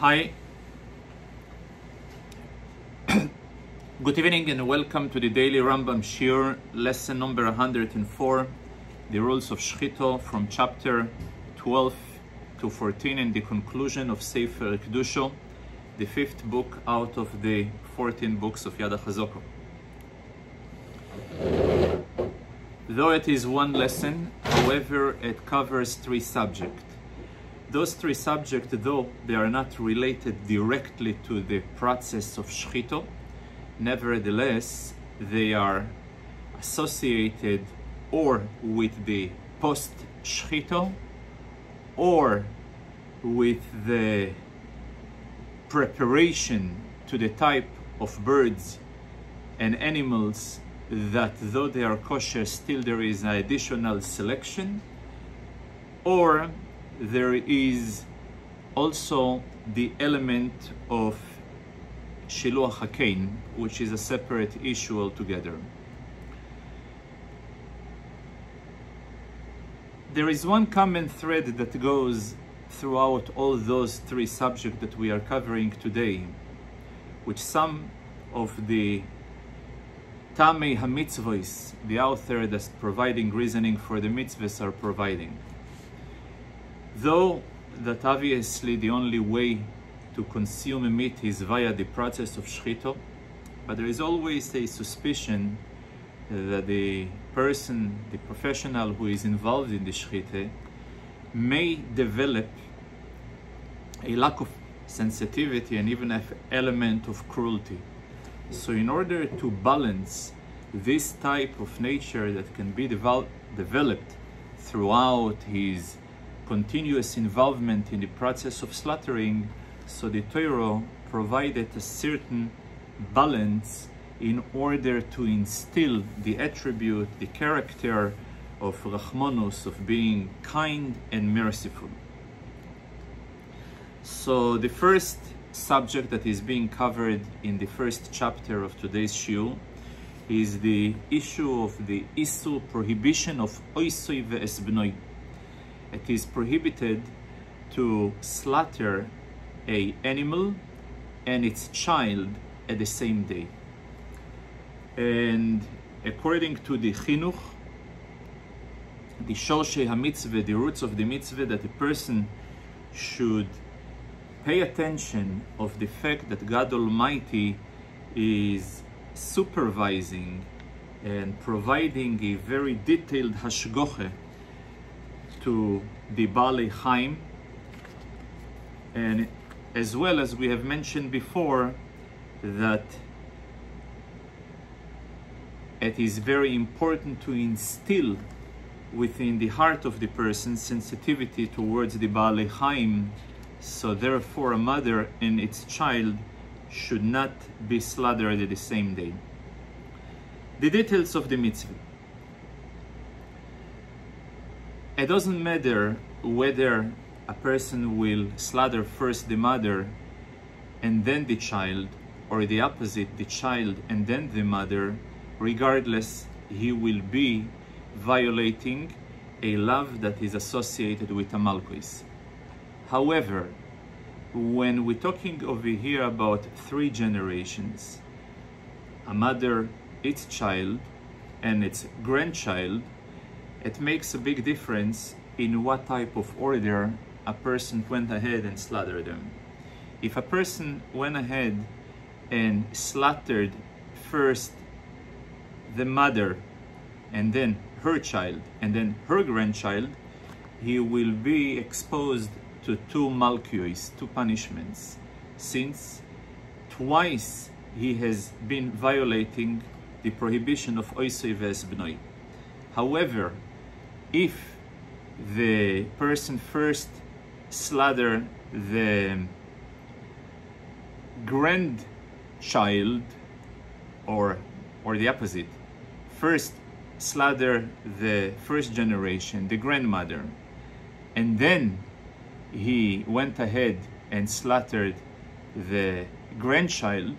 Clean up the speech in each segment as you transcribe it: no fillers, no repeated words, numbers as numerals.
Hi, good evening and welcome to the Daily Rambam Shiur, lesson number 104, the rules of Shchito from chapter 12 to 14 and the conclusion of Sefer Kedusho, the fifth book out of the 14 books of Yad HaChazoko. Though it is one lesson, however, it covers three subjects. Those three subjects, though they are not related directly to the process of Shchito, nevertheless, they are associated or with the post-Shchito or with the preparation to the type of birds and animals that, though they are kosher, still there is an additional selection, or there is also the element of Shiluach HaKain, which is a separate issue altogether. There is one common thread that goes throughout all those three subjects that we are covering today, which some of the Tamei HaMitzvos, the author that's providing reasoning for the mitzvahs, are providing. Though that obviously the only way to consume meat is via the process of Shchito, but there is always a suspicion that the person, the professional who is involved in the Shchita, may develop a lack of sensitivity and even an element of cruelty. So in order to balance this type of nature that can be developed throughout his continuous involvement in the process of slaughtering, so the Torah provided a certain balance in order to instill the attribute, the character of Rachmanus, of being kind and merciful. So the first subject that is being covered in the first chapter of today's shiur is the issue of the Isur, prohibition of Oisoi ve'es bnoi. It is prohibited to slaughter an animal and its child at the same day. And according to the Chinuch, the Shorshei HaMitzvah, the roots of the mitzvah, that a person should pay attention of the fact that God Almighty is supervising and providing a very detailed hashgoche to the Baalei Chaim, and as well as we have mentioned before, that it is very important to instill within the heart of the person sensitivity towards the Baalei Chaim. So therefore a mother and its child should not be slaughtered at the same day. The details of the mitzvah. It doesn't matter whether a person will slaughter first the mother and then the child, or the opposite, the child and then the mother. Regardless, he will be violating a love that is associated with a malchus. However, when we're talking over here about three generations, a mother, its child, and its grandchild, it makes a big difference in what type of order a person went ahead and slaughtered them. If a person went ahead and slaughtered first the mother and then her child and then her grandchild, he will be exposed to two malchus, two punishments, since twice he has been violating the prohibition of Oisoi ve'es bnoi. However, if the person first slaughter the grandchild, or the opposite, first slaughter the first generation, the grandmother, and then he went ahead and slaughtered the grandchild,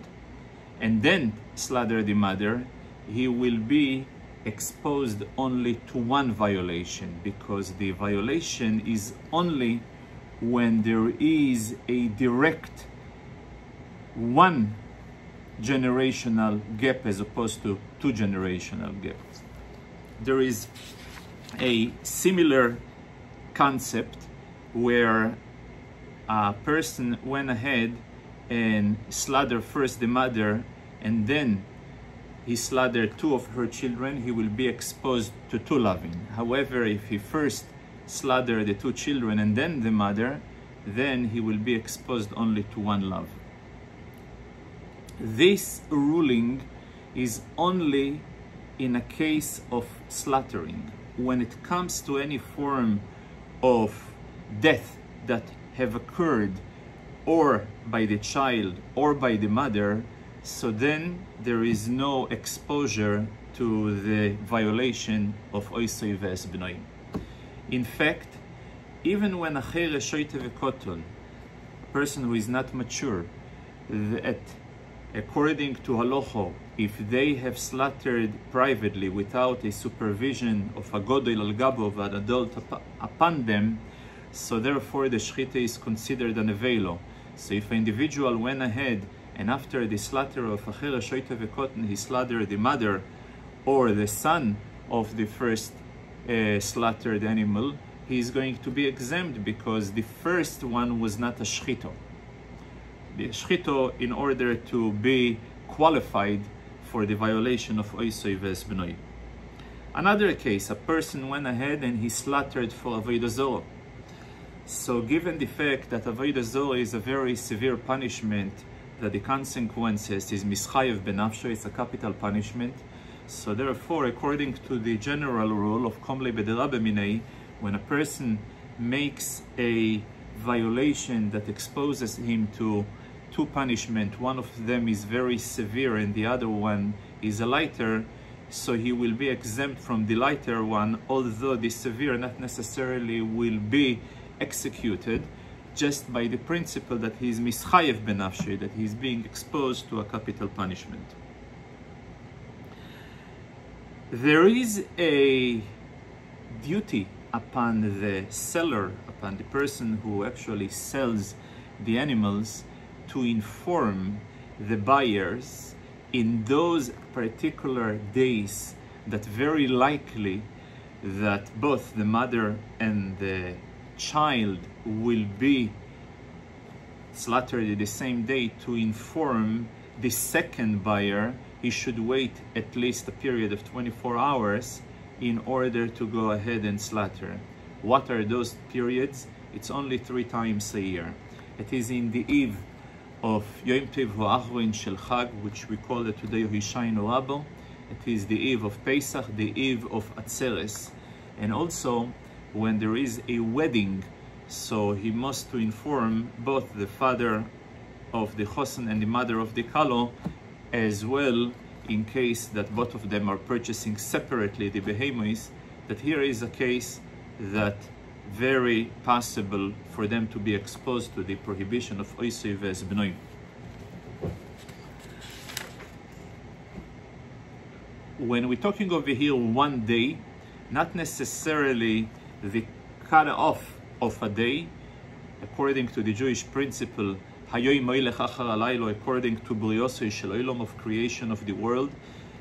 and then slaughter the mother, he will be exposed only to one violation, because the violation is only when there is a direct one generational gap as opposed to two generational gaps. There is a similar concept where a person went ahead and slaughtered first the mother and then he slaughtered two of her children, he will be exposed to two loving. However, if he first slaughtered the two children and then the mother, then he will be exposed only to one love. This ruling is only in a case of slaughtering. When it comes to any form of death that have occurred or by the child or by the mother, so then there is no exposure to the violation of Oisei Ves Bnoi. In fact, even when a person who is not mature, that according to halacha, if they have slaughtered privately without a supervision of a godel al gabo of an adult upon them, so therefore the shchita is considered an avelo. So if an individual went ahead and after the slaughter of acher shoyte vekoten, he slaughtered the mother or the son of the first slaughtered animal, he is going to be exempt because the first one was not a shchito. The shchito, in order to be qualified for the violation of Oisei Ves Bnoi. Another case, a person went ahead and he slaughtered for Avodah Zorah. So given the fact that Avodah Zorah is a very severe punishment, that the consequences is mischayev benafsho, it's a capital punishment. So therefore, according to the general rule of Komlei B'derabba Minei, when a person makes a violation that exposes him to two punishment, one of them is very severe and the other one is a lighter, so he will be exempt from the lighter one, although the severe not necessarily will be executed, just by the principle that he is mischayev benafshe, that he is being exposed to a capital punishment. There is a duty upon the seller, upon the person who actually sells the animals, to inform the buyers in those particular days that very likely that both the mother and the child will be slaughtered the same day, to inform the second buyer he should wait at least a period of 24 hours in order to go ahead and slaughter. What are those periods? It's only 3 times a year. It is in the eve of Yom Tov Ha'achron Shel Chag, which we call it today Hishaynu Rabo. It is the eve of Pesach, the eve of Atzeres, and also when there is a wedding, so he must to inform both the father of the chosen and the mother of the kalo, as well in case that both of them are purchasing separately the behemoths, that here is a case that very possible for them to be exposed to the prohibition of Oisei Ves Bnoi. When we're talking over here one day, not necessarily the cut off of a day, according to the Jewish principle, according to Briosei Shel Olam, of creation of the world.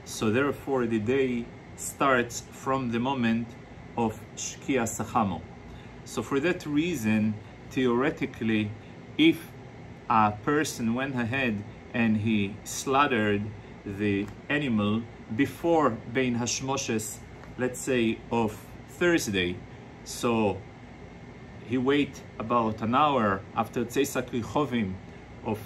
So therefore the day starts from the moment of Shkia Sachamo. So for that reason, theoretically, if a person went ahead and he slaughtered the animal before Bein Hashmoshes, let's say of Thursday, so he wait about an hour after Tzeisak Chovim of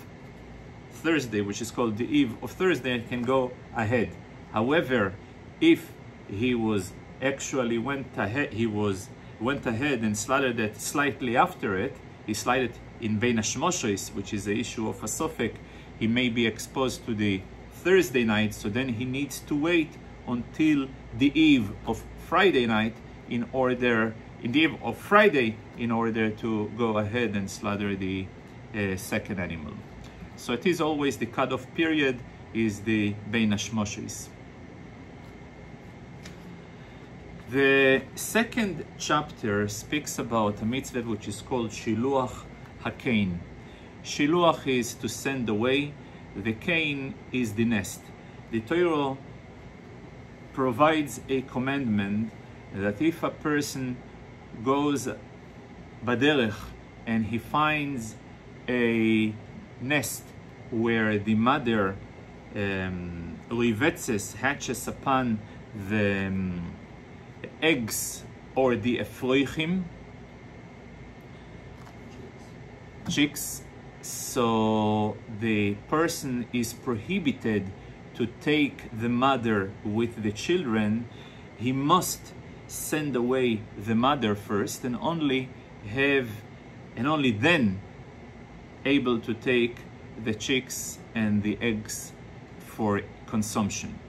Thursday, which is called the eve of Thursday, and can go ahead. However, if he was actually went ahead and slaughtered it slightly after it, he slaughtered in Bein Hashmoshes, which is the issue of a sofek, he may be exposed to the Thursday night, so then he needs to wait until the eve of Friday night in order to go ahead and slaughter the second animal. So it is always the cutoff period is the Bein Hashmoshes. The second chapter speaks about a mitzvah which is called Shiluach HaKein. Shiluach is to send away. The Kein is the nest. The Torah provides a commandment that if a person goes baderech and he finds a nest where the mother hatches upon the eggs or the efroichim, chicks, so the person is prohibited to take the mother with the children. He must send away the mother first, and only then able to take the chicks and the eggs for consumption.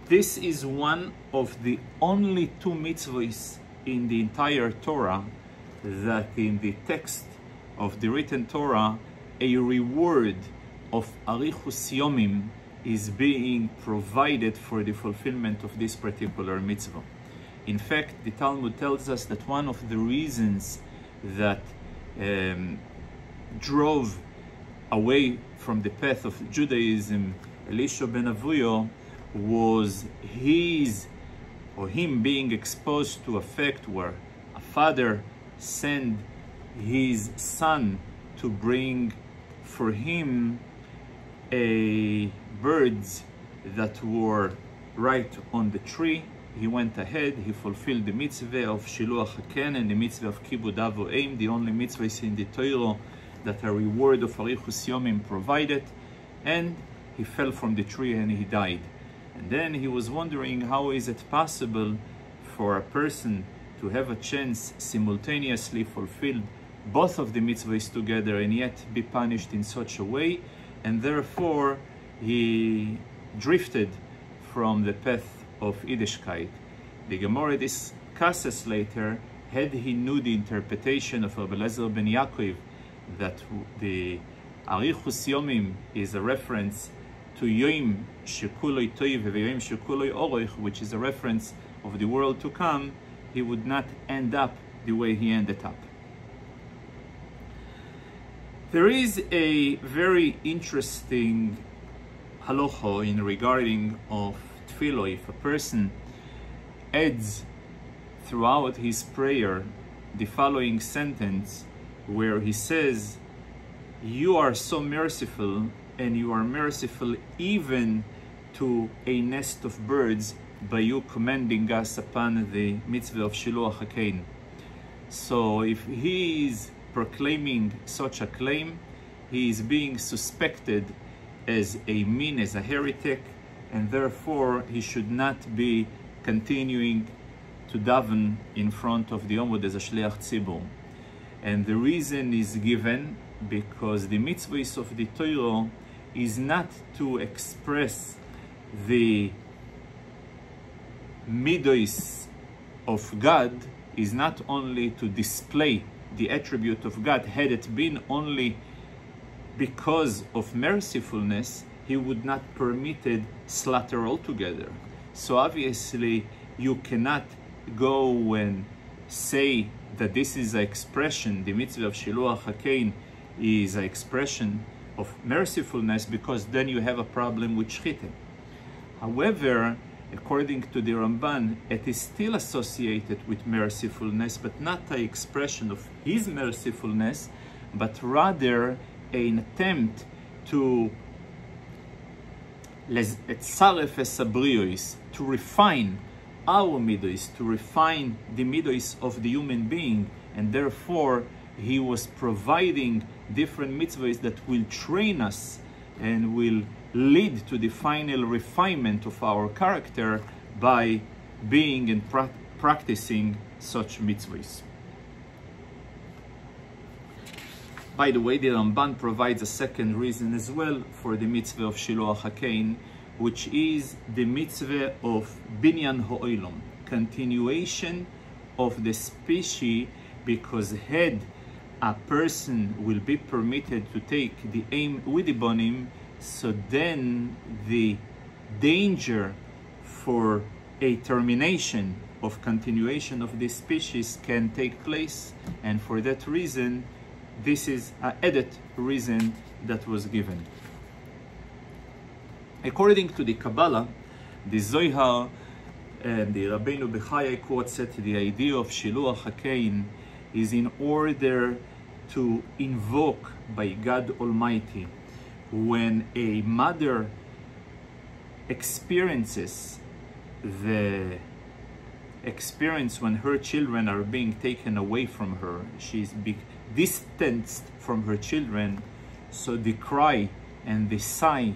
This is one of the only two mitzvahs in the entire Torah that in the text of the written Torah, a reward of arichus yomim is being provided for the fulfillment of this particular mitzvah. In fact, the Talmud tells us that one of the reasons that drove away from the path of Judaism Elisha ben Avuyo was him being exposed to a fact where a father sent his son to bring for him birds that were right on the tree. He went ahead, he fulfilled the mitzvah of Shiluach HaKen and the mitzvah of Kibud Av V'Em, the only mitzvahs in the Torah that a reward of Arichus Yomim provided, and he fell from the tree and he died. And then he was wondering, how is it possible for a person to have a chance simultaneously fulfill both of the mitzvahs together and yet be punished in such a way? And therefore he drifted from the path of Yiddishkeit. The Gemara discusses later, had he knew the interpretation of Rabbi Eliezer ben Yaakov, that the Arichus Yomim is a reference to Yom Shekuloi Toiv V'Yom Shekuloi Oroich, which is a reference of the world to come, he would not end up the way he ended up. There is a very interesting halacha in regarding of tefillah. If a person adds throughout his prayer the following sentence, where he says, "You are so merciful, and you are merciful even to a nest of birds by you commanding us upon the mitzvah of Shiluach HaKein." So if he is proclaiming such a claim, he is being suspected as a heretic, and therefore he should not be continuing to daven in front of the Omud as a Shliach Tzibur. And the reason is given because the mitzvahs of the Torah is not to express the midos of God, is not only to display the attribute of God. Had it been only because of mercifulness, he would not permitted slaughter altogether. So obviously you cannot go and say that this is an expression, the mitzvah of Shiluach HaKein is an expression of mercifulness, because then you have a problem with shchita. However, according to the Ramban, it is still associated with mercifulness, but not an expression of his mercifulness, but rather an attempt to to refine our midos, to refine the midos of the human being, and therefore he was providing different mitzvahs that will train us and will lead to the final refinement of our character by being and practicing such mitzvahs. By the way, the Ramban provides a second reason as well for the mitzvah of Shiluach HaKein, which is the mitzvah of Binyan Ha'olam, continuation of the species, because had a person will be permitted to take the aim with the bonim, so then the danger for a termination of continuation of this species can take place, and for that reason, this is an added reason that was given. According to the Kabbalah, the Zohar and the Rabbeinu Bechaya quotes that the idea of Shiluach HaKain is in order to invoke by God Almighty when a mother experiences the experience when her children are being taken away from her, she's distanced from her children, so the cry and the sigh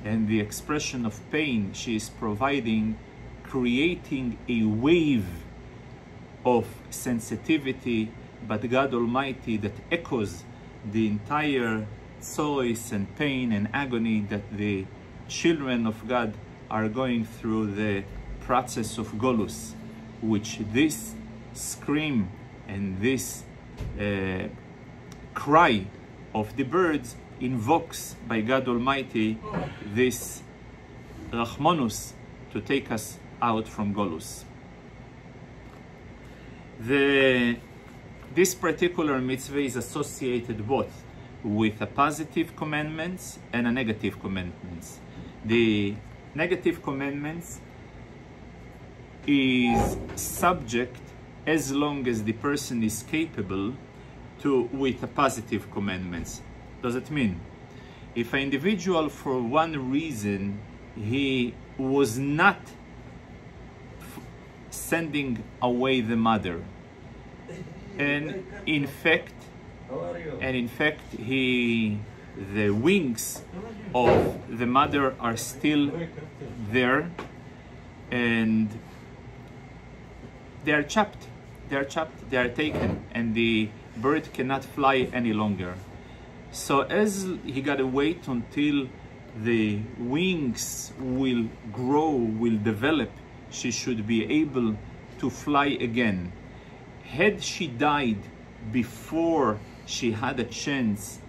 and the expression of pain she is providing, creating a wave of sensitivity, but God Almighty that echoes the entire solace and pain and agony that the children of God are going through the process of Golus, which this scream and this cry of the birds invokes by God Almighty this Rachmanus to take us out from Golus. This particular mitzvah is associated both with a positive commandments and a negative commandments. The negative commandments is subject as long as the person is capable to with a positive commandments. Does it mean if an individual for one reason he was not sending away the mother, and in fact the wings of the mother are still there and they are chopped, they are taken, and the bird cannot fly any longer. So as he gotta wait until the wings will grow, will develop, she should be able to fly again. Had she died before she had a chance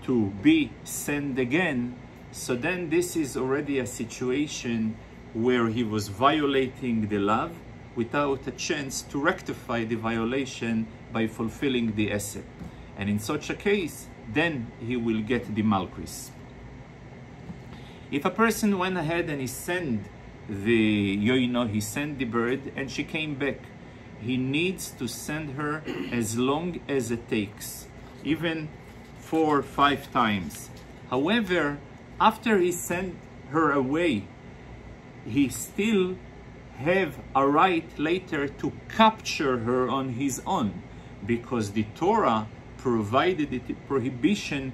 to be sent again, so then this is already a situation where he was violating the love without a chance to rectify the violation by fulfilling the essay. And in such a case, then he will get the Malchus. If a person went ahead and he sent the yoino, he sent the bird and she came back, he needs to send her as long as it takes, even 4 or 5 times. However, after he sent her away, he still have a right later to capture her on his own, because the Torah provided the prohibition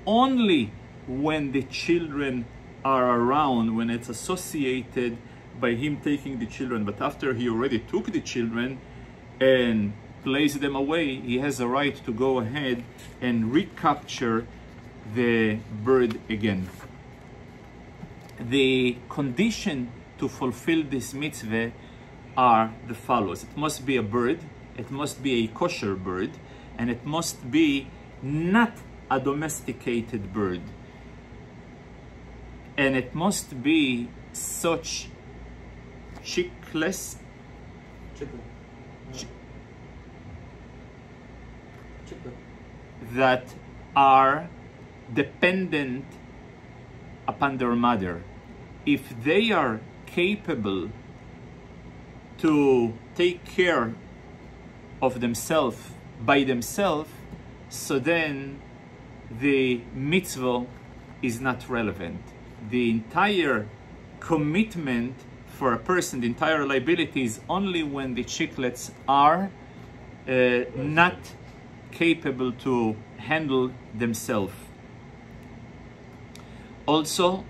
only when the children are around, when it's associated by him taking the children. But after he already took the children and placed them away, he has a right to go ahead and recapture the bird again. The condition to fulfill this mitzvah are the follows. It must be a bird, it must be a kosher bird, and it must be not a domesticated bird. And it must be such chickless, that are dependent upon their mother. If they are capable to take care of themselves by themselves, so then the mitzvah is not relevant. The entire commitment for a person, the entire liability, is only when the chicklets are not capable to handle themselves. Also,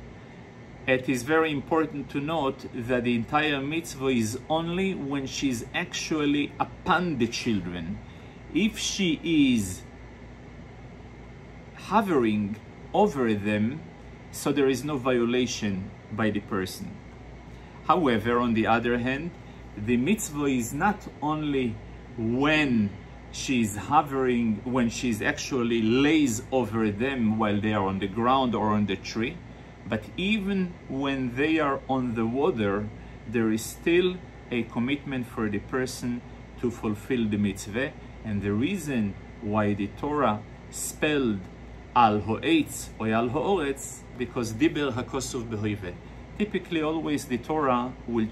it is very important to note that the entire mitzvah is only when she's actually upon the children. If she is hovering over them, so there is no violation by the person. However, on the other hand, the mitzvah is not only when she's hovering, when she's actually lays over them while they are on the ground or on the tree, but even when they are on the water, there is still a commitment for the person to fulfill the mitzvah. And the reason why the Torah spelled al ho'etz or al ha'oretz, because diber hakosuf behoive. Typically, always the Torah will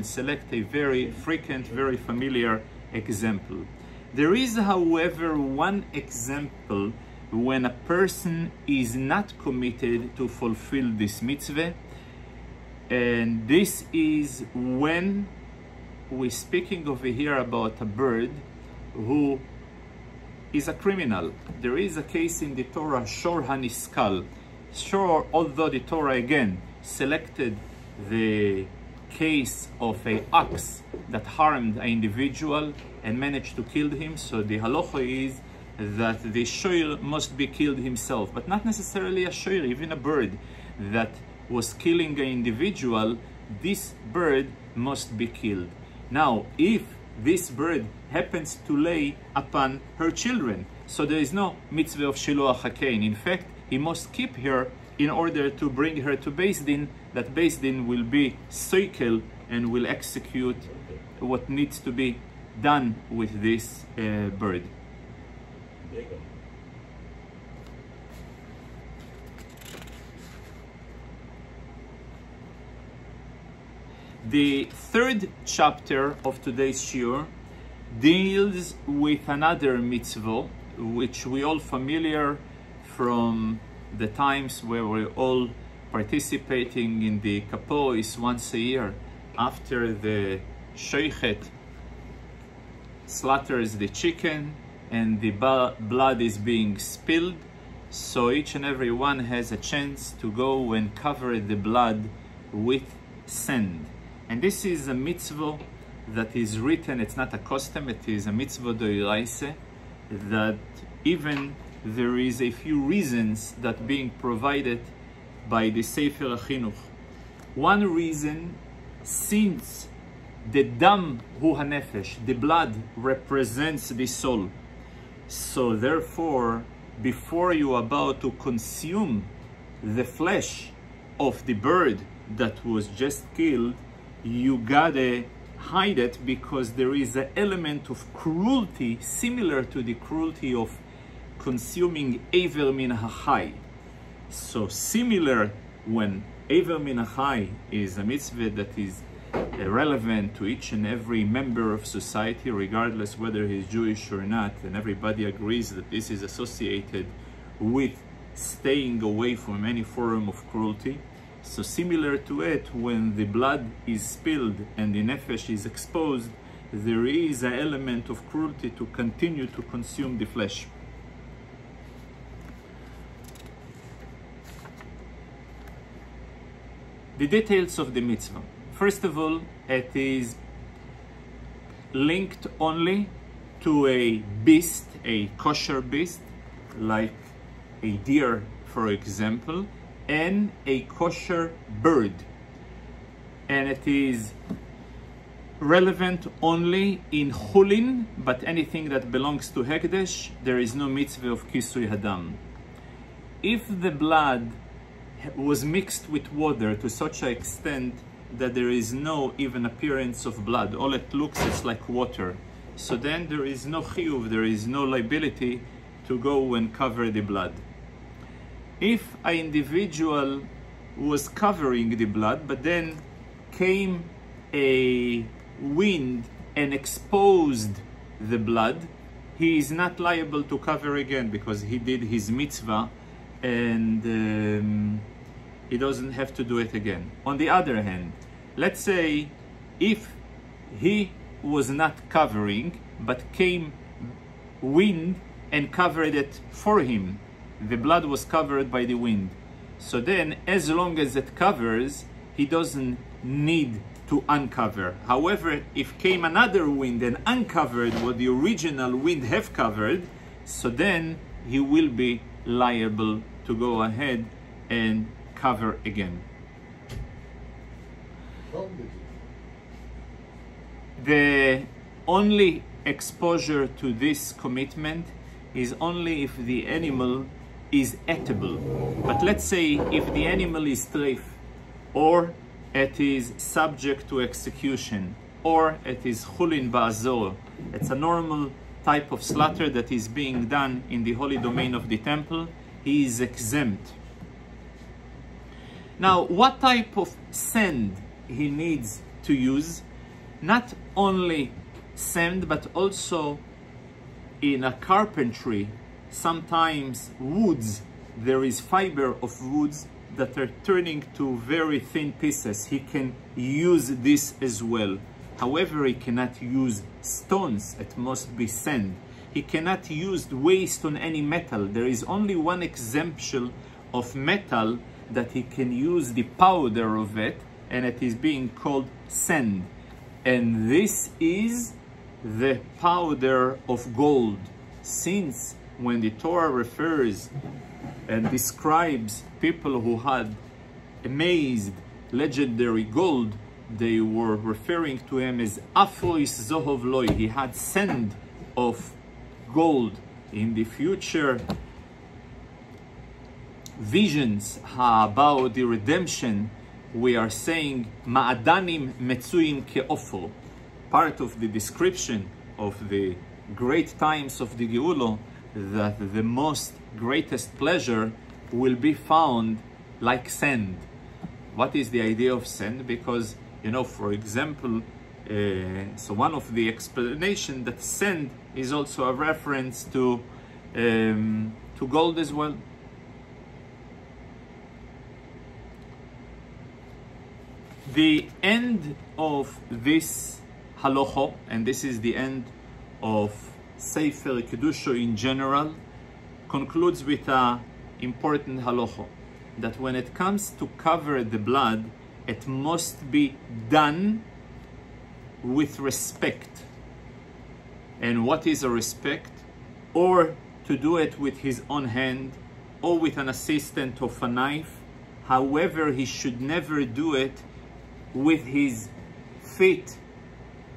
select a very frequent, very familiar example. There is, however, one example when a person is not committed to fulfill this mitzvah, and this is when we're speaking over here about a bird who is a criminal. There is a case in the Torah, Shor HaNiskal. Sure, although the Torah again selected the case of an ox that harmed an individual and managed to kill him, so the halacha is that the shoir must be killed himself, but not necessarily a shoir, even a bird that was killing an individual, this bird must be killed. Now, if this bird happens to lay upon her children, so there is no mitzvah of shiluach hakein. In fact, he must keep her in order to bring her to Beis Din, that Beis Din will be soikel and will execute what needs to be done with this bird. The third chapter of today's shiur deals with another mitzvah, which we all familiar from the times where we're all participating in the kapois once a year after the shoichet slaughters the chicken and the blood is being spilled. So each and every one has a chance to go and cover the blood with sand. And this is a mitzvah that is written, it's not a custom, it is a mitzvah d'oraisa, that even there is a few reasons that being provided by the Sefer HaChinuch. One reason, since the dam hu hanefesh, the blood represents the soul, so therefore, before you are about to consume the flesh of the bird that was just killed, you gotta hide it, because there is an element of cruelty similar to the cruelty of consuming Eiver min hachai. So similar, when Eiver min hachai is a mitzvah that is relevant to each and every member of society, regardless whether he's Jewish or not, and everybody agrees that this is associated with staying away from any form of cruelty. So similar to it, when the blood is spilled and the nefesh is exposed, there is an element of cruelty to continue to consume the flesh. The details of the mitzvah. First of all, it is linked only to a beast, a kosher beast, like a deer, for example, and a kosher bird. And it is relevant only in chulin, but anything that belongs to hekdesh, there is no mitzvah of kisui hadam. If the blood was mixed with water to such an extent that there is no even appearance of blood, all it looks is like water, so then there is no chiyuv, there is no liability to go and cover the blood. If an individual was covering the blood, but then came a wind and exposed the blood, he is not liable to cover again, because he did his mitzvah and he doesn't have to do it again. On the other hand, let's say if he was not covering, but came wind and covered it for him, the blood was covered by the wind, so then as long as it covers, he doesn't need to uncover. However, if came another wind and uncovered what the original wind have covered, so then he will be liable to go ahead and cover again. The only exposure to this commitment is only if the animal is eatable. But let's say if the animal is treif, or it is subject to execution, or it is chulin ba'azor. It's a normal type of slaughter that is being done in the holy domain of the temple. He is exempt. Now, what type of sand he needs to use? Not only sand, but also in a carpentry, sometimes woods. There is fiber of woods that are turning to very thin pieces. He can use this as well. However, he cannot use stones. It must be sand. He cannot use waste on any metal. There is only one exemption of metal that he can use the powder of it, and it is being called sand. And this is the powder of gold. Since when the Torah refers and describes people who had amazed legendary gold, they were referring to him as Afois Zohov Loi. He had sand of gold. In the future visions about the redemption, we are saying Ma'adanim Metzuim Ke'ofo. Part of the description of the great times of the Geulah, that the most greatest pleasure will be found like sand. What is the idea of sand? Because, you know, for example, so one of the explanation that sand is also a reference to gold as well. The end of this halacha, and this is the end of Sefer Kedusha in general, concludes with an important halacha, that when it comes to cover the blood, it must be done with respect. And what is a respect? Or to do it with his own hand, or with an assistant of a knife. However, he should never do it with his feet,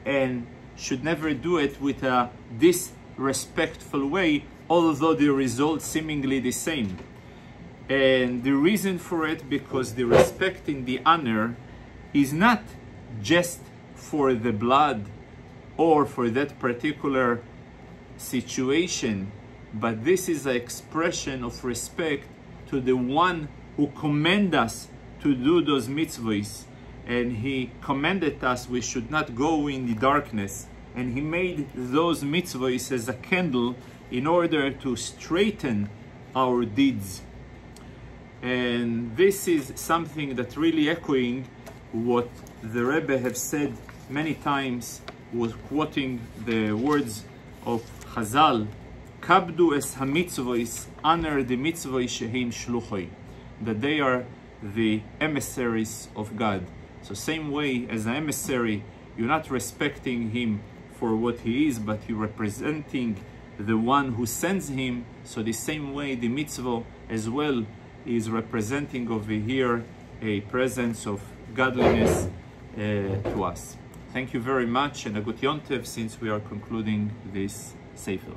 and should never do it with a disrespectful way, although the result seemingly the same. And the reason for it, because the respect in the honor is not just for the blood or for that particular situation, but this is an expression of respect to the one who commanded us to do those mitzvahs. And he commanded us we should not go in the darkness. And he made those mitzvahs as a candle in order to straighten our deeds. And this is something that really echoing what the Rebbe have said many times, was quoting the words of Chazal, Kabdu es ha-mitzvahs, honor the mitzvahs sheheim shluchoi, that they are the emissaries of God. So same way as an emissary, you're not respecting him for what he is, but you're representing the one who sends him. So the same way the mitzvah as well is representing over here a presence of godliness to us. Thank you very much, and a good Yom Tov, since we are concluding this Sefer.